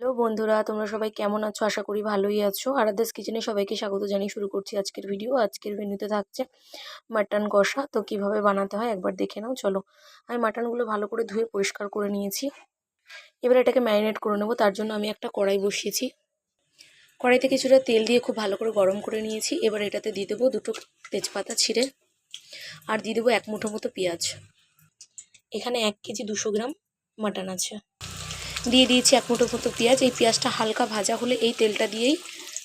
Hello বন্ধুরা, তোমরা সবাই কেমন আছো? আশা করি ভালোই আছো। আরাধ্যাস কিচেনে সবাইকে স্বাগত জানিয়ে শুরু করছি আজকের ভিডিও। আজকের মেনুতে থাকছে মাটন কষা। তো কিভাবে বানাতে হয় একবার দেখে নাও চলো। আমি মাটনগুলো ভালো করে ধুয়ে পরিষ্কার করে নিয়েছি। এবার এটাকে ম্যারিনেট করে নেবো। তার জন্য আমি একটা কড়াই বসিয়েছি। কড়াইতে কিছুটা তেল দিয়ে খুব ভালো করে গরম করে নিয়েছি। এবার এটাতে দিয়ে দেবো দুটো তেজপাতা ছিঁড়ে, আর দিয়ে দেবো এক মুঠো মতো পেঁয়াজ। এখানে 1 কেজি 200 গ্রাম মাটন আছে। দিয়ে দিয়েছি এক মুঠো মতো পেঁয়াজ। এই পেঁয়াজটা হালকা ভাজা হলে এই তেলটা দিয়েই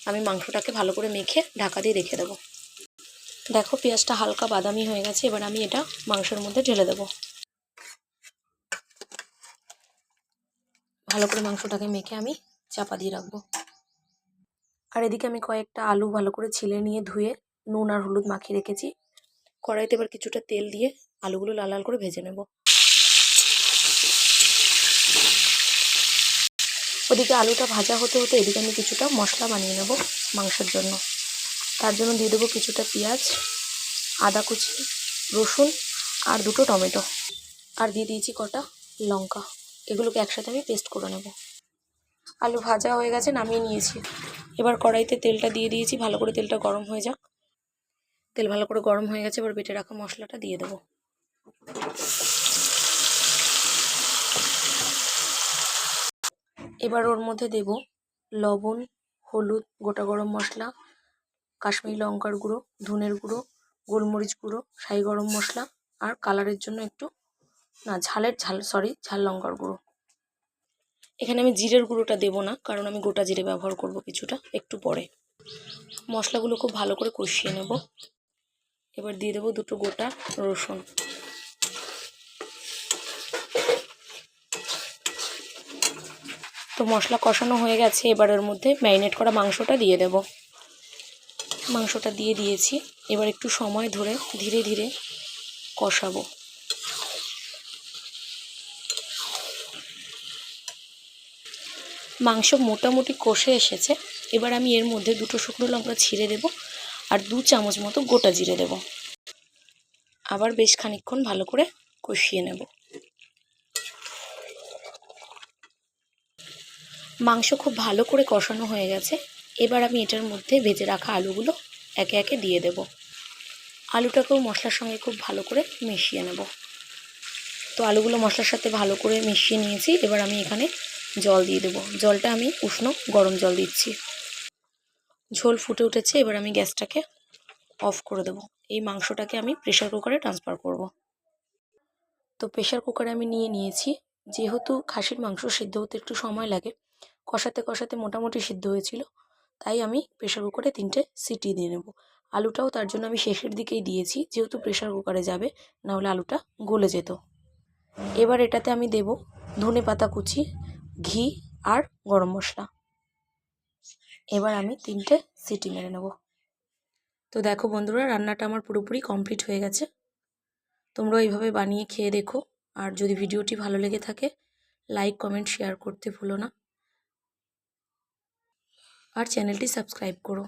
আমি মাংসটাকে ভালো করে মেখে ঢাকা দিয়ে রেখে দেবো। দেখো পেঁয়াজটা হালকা বাদামি হয়ে গেছে। এবার আমি এটা মাংসের মধ্যে ঢেলে দেবো। ভালো করে মাংসটাকে মেখে আমি চাপা দিয়ে রাখবো। আর এদিকে আমি কয়েকটা আলু ভালো করে ছিলে নিয়ে ধুয়ে নুন আর হলুদ মাখিয়ে রেখেছি। কড়াইতে এবার কিছুটা তেল দিয়ে আলুগুলো লাল লাল করে ভেজে নেব। ওদিকে আলুটা ভাজা হতে হতে এদিকে আমি কিছুটা মশলা বানিয়ে নেব মাংসের জন্য। তার জন্য দিয়ে দেবো কিছুটা পেঁয়াজ, আদা কুচি, রসুন আর দুটো টমেটো, আর দিয়ে দিয়েছি কটা লঙ্কা। এগুলোকে একসাথে আমি পেস্ট করে নেব। আলু ভাজা হয়ে গেছে, নামিয়ে নিয়েছি। এবার কড়াইতে তেলটা দিয়ে দিয়েছি। ভালো করে তেলটা গরম হয়ে যাক। তেল ভালো করে গরম হয়ে গেছে। এবার বেটে রাখা মশলাটা দিয়ে দেবো। এবার ওর মধ্যে দেব লবণ, হলুদ, গোটা গরম মশলা, কাশ্মীরি লঙ্কার গুঁড়ো, ধনের গুঁড়ো, গোলমরিচ গুঁড়ো, শাহি গরম মশলা, আর কালারের জন্য একটু ঝাল লঙ্কার গুঁড়ো। এখানে আমি জিরের গুঁড়োটা দেবো না, কারণ আমি গোটা জিরে ব্যবহার করব কিছুটা একটু পরে। মশলাগুলো খুব ভালো করে কষিয়ে নেব। এবার দিয়ে দেবো দুটো গোটা রসুন। তো মশলা কষানো হয়ে গেছে। এবার এর মধ্যে ম্যারিনেট করা মাংসটা দিয়ে দেব। মাংসটা দিয়ে দিয়েছি। এবার একটু সময় ধরে ধীরে ধীরে কষাবো। মাংস মোটামুটি কষে এসেছে। এবার আমি এর মধ্যে দুটো শুকনো লঙ্কা ছিঁড়ে দেব, আর 2 চামচ মতো গোটা জিরে দেব। আবার বেশ খানিকক্ষণ ভালো করে কষিয়ে নেব। মাংস খুব ভালো করে কষানো হয়ে গেছে। এবার আমি এটার মধ্যে ভেজে রাখা আলুগুলো একে একে দিয়ে দেব। আলুটাকেও মশলার সঙ্গে খুব ভালো করে মিশিয়ে নেব। তো আলুগুলো মশলার সাথে ভালো করে মিশিয়ে নিয়েছি। এবার আমি এখানে জল দিয়ে দেব। জলটা আমি উষ্ণ গরম জল দিচ্ছি। ঝোল ফুটে উঠেছে। এবার আমি গ্যাসটাকে অফ করে দেব। এই মাংসটাকে আমি প্রেসার কুকারে ট্রান্সফার করব। তো প্রেসার কুকারে আমি নিয়েছি। যেহেতু খাসির মাংস সিদ্ধ হতে একটু সময় লাগে, কষাতে কষাতে মোটামুটি সিদ্ধ হয়েছিল, তাই আমি প্রেসার কুকারে 3টে সিটি দিয়ে নেব। আলুটাও তার জন্য আমি শেষের দিকেই দিয়েছি, যেহেতু প্রেসার কুকারে যাবে, নাহলে আলুটা গলে যেত। এবার এটাতে আমি দেব ধনেপাতা কুচি, ঘি আর গরম মশলা। এবার আমি 3টে সিটি মেরে নেব। তো দেখো বন্ধুরা, রান্নাটা আমার পুরোপুরি কমপ্লিট হয়ে গেছে। তোমরা এইভাবে বানিয়ে খেয়ে দেখো। আর যদি ভিডিওটি ভালো লেগে থাকে, লাইক, কমেন্ট, শেয়ার করতে ভুলো না। আর চ্যানেলটি সাবস্ক্রাইব করো।